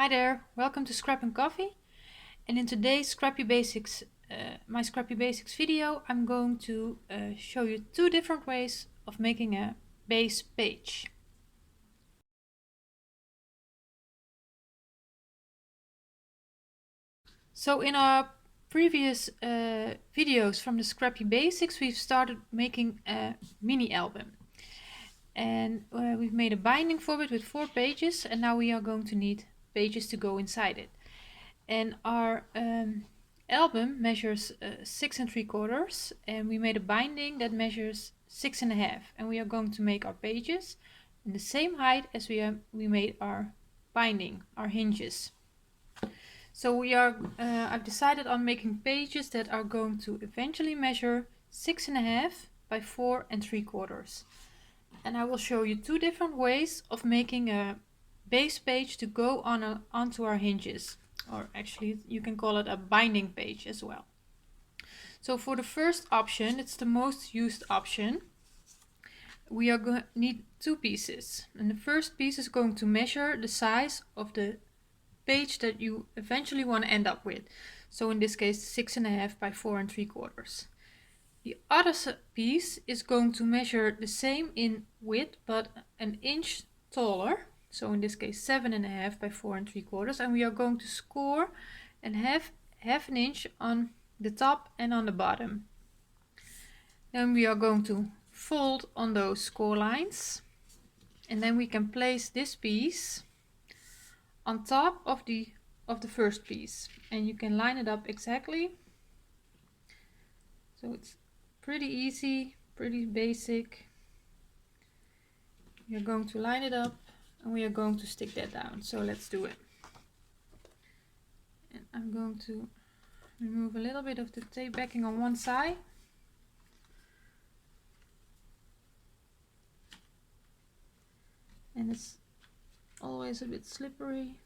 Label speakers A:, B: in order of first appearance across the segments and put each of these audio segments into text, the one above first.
A: Hi there, welcome to Scrap and Coffee. And in today's my Scrappy Basics video, I'm going to show you two different ways of making a base page. So in our previous videos from the Scrappy Basics, we've started making a mini album. And we've made a binding for it with 4 pages, and now we are going to need pages to go inside it. And our album measures 6 3/4, and we made a binding that measures 6 1/2, and we are going to make our pages in the same height as we made our binding, our hinges. So I've decided on making pages that are going to eventually measure 6 1/2 by 4 3/4. And I will show you two different ways of making a base page to go onto our hinges. Or actually, you can call it a binding page as well. So for the first option, it's the most used option. We are going to need 2 pieces. And the first piece is going to measure the size of the page that you eventually want to end up with. So in this case, 6 1/2 by 4 3/4. The other piece is going to measure the same in width, but an inch taller. So in this case 7 1/2 by 4 3/4, and we are going to score and half an inch on the top and on the bottom. Then we are going to fold on those score lines, and then we can place this piece on top of the first piece, and you can line it up exactly. So it's pretty easy, pretty basic. We are going to line it up and we are going to stick that down. So let's do it. And I'm going to remove a little bit of the tape backing on one side. And it's always a bit slippery.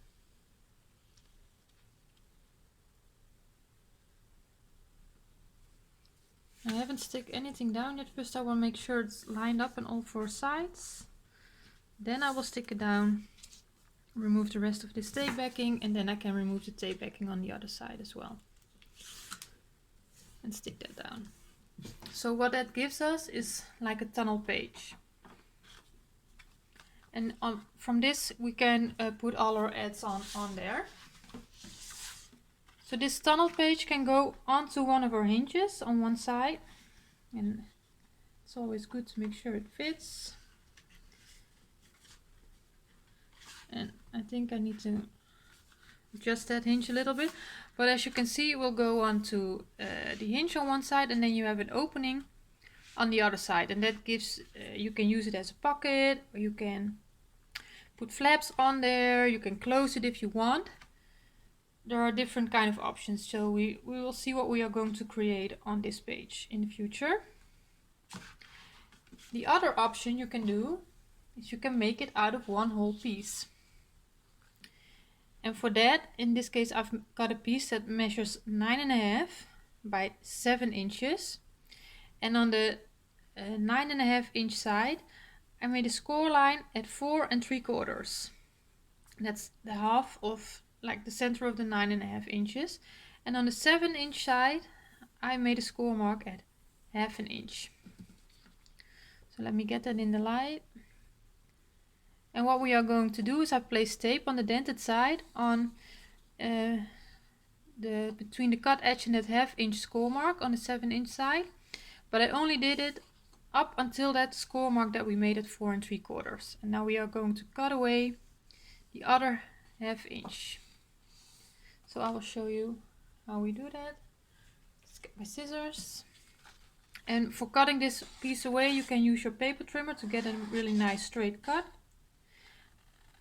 A: I haven't stick anything down yet. First I will make sure it's lined up on all 4 sides. Then I will stick it down, remove the rest of this tape backing, and then I can remove the tape backing on the other side as well. And stick that down. So what that gives us is like a tunnel page. And from this we can put all our ads on there. So this tunnel page can go onto one of our hinges on one side, and it's always good to make sure it fits. And I think I need to adjust that hinge a little bit, but as you can see it will go onto the hinge on one side, and then you have an opening on the other side, and that gives you can use it as a pocket, or you can put flaps on there, you can close it if you want. There are different kind of options, so we will see what we are going to create on this page in the future. The other option you can do is you can make it out of one whole piece. And for that, in this case, I've got a piece that measures 9 1/2 by 7 inches. And on the 9 1/2 inch side, I made a score line at 4 3/4. That's the half of like the center of the 9 1/2 inches. And on the 7 inch side, I made a score mark at half an inch. So let me get that in the light. And what we are going to do is I place tape on the dented side on between the cut edge and that half inch score mark on the 7 inch side. But I only did it up until that score mark that we made at 4 3/4. And now we are going to cut away the other half inch. So I will show you how we do that. Let's get my scissors. And for cutting this piece away, you can use your paper trimmer to get a really nice straight cut.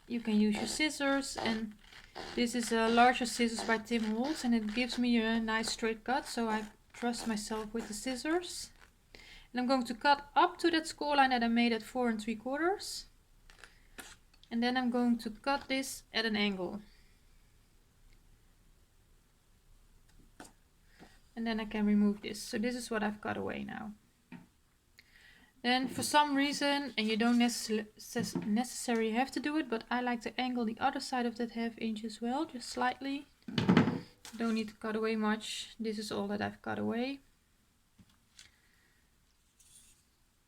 A: You can use your scissors, and this is a larger scissors by Tim Holtz, and it gives me a nice straight cut, so I trust myself with the scissors. And I'm going to cut up to that score line that I made at 4 3/4. And then I'm going to cut this at an angle. And then I can remove this. So this is what I've cut away now. Then for some reason, and you don't necessarily have to do it, but I like to angle the other side of that ½ inch as well, just slightly. Don't need to cut away much. This is all that I've cut away.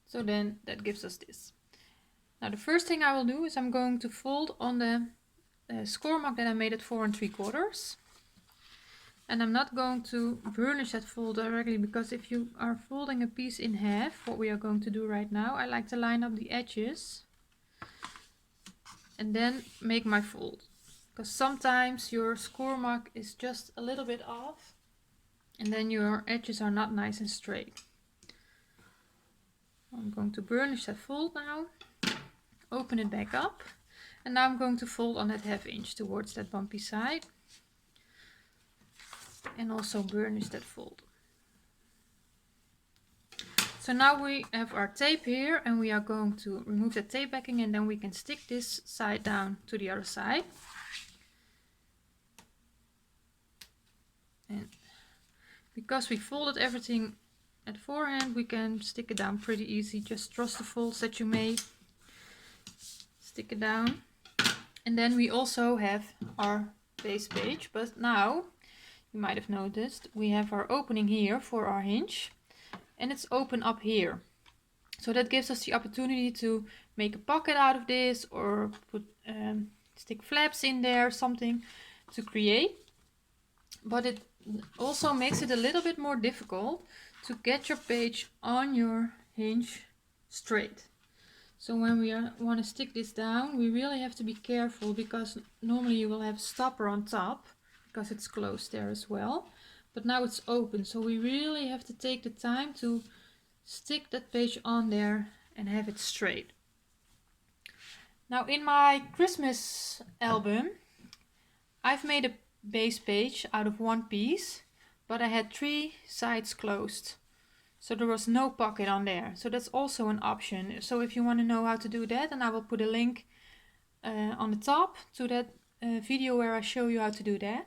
A: So then that gives us this. Now the first thing I will do is I'm going to fold on the score mark that I made at 4 3/4. And I'm not going to burnish that fold directly, because if you are folding a piece in half, what we are going to do right now, I like to line up the edges and then make my fold. Because sometimes your score mark is just a little bit off and then your edges are not nice and straight. I'm going to burnish that fold now, open it back up, and now I'm going to fold on that ½ inch towards that bumpy side. And also burnish that fold. So now we have our tape here, and we are going to remove the tape backing, and then we can stick this side down to the other side. And because we folded everything at forehand, we can stick it down pretty easy. Just trust the folds that you made. Stick it down. And then we also have our base page, but now you might have noticed we have our opening here for our hinge, and it's open up here. So that gives us the opportunity to make a pocket out of this, or put stick flaps in there, something to create. But it also makes it a little bit more difficult to get your page on your hinge straight. So when we want to stick this down, we really have to be careful, because normally you will have a stopper on top, because it's closed there as well, but now it's open, so we really have to take the time to stick that page on there and have it straight. Now in my Christmas album, I've made a base page out of one piece, but I had 3 sides closed, so there was no pocket on there. So that's also an option. So if you want to know how to do that, and I will put a link on the top to that video where I show you how to do that.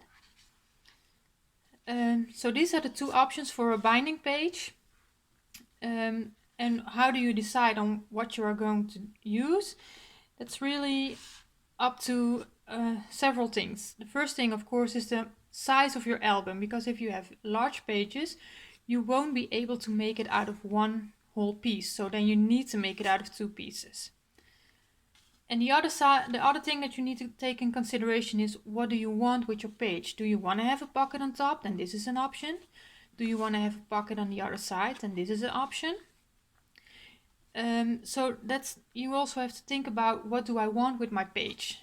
A: So these are the 2 options for a binding page. And how do you decide on what you are going to use? That's really up to several things. The first thing, of course, is the size of your album, because if you have large pages, you won't be able to make it out of one whole piece. So then you need to make it out of 2 pieces. And the other thing that you need to take in consideration is, what do you want with your page? Do you want to have a pocket on top? Then this is an option. Do you want to have a pocket on the other side? Then this is an option. So you also have to think about, what do I want with my page,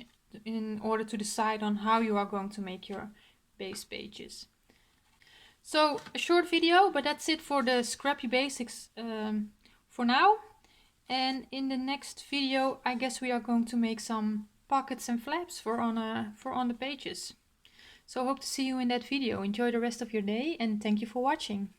A: in order to decide on how you are going to make your base pages. So a short video, but that's it for the Scrappy Basics for now. And in the next video, I guess we are going to make some pockets and flaps for on the pages. So hope to see you in that video. Enjoy the rest of your day, and thank you for watching.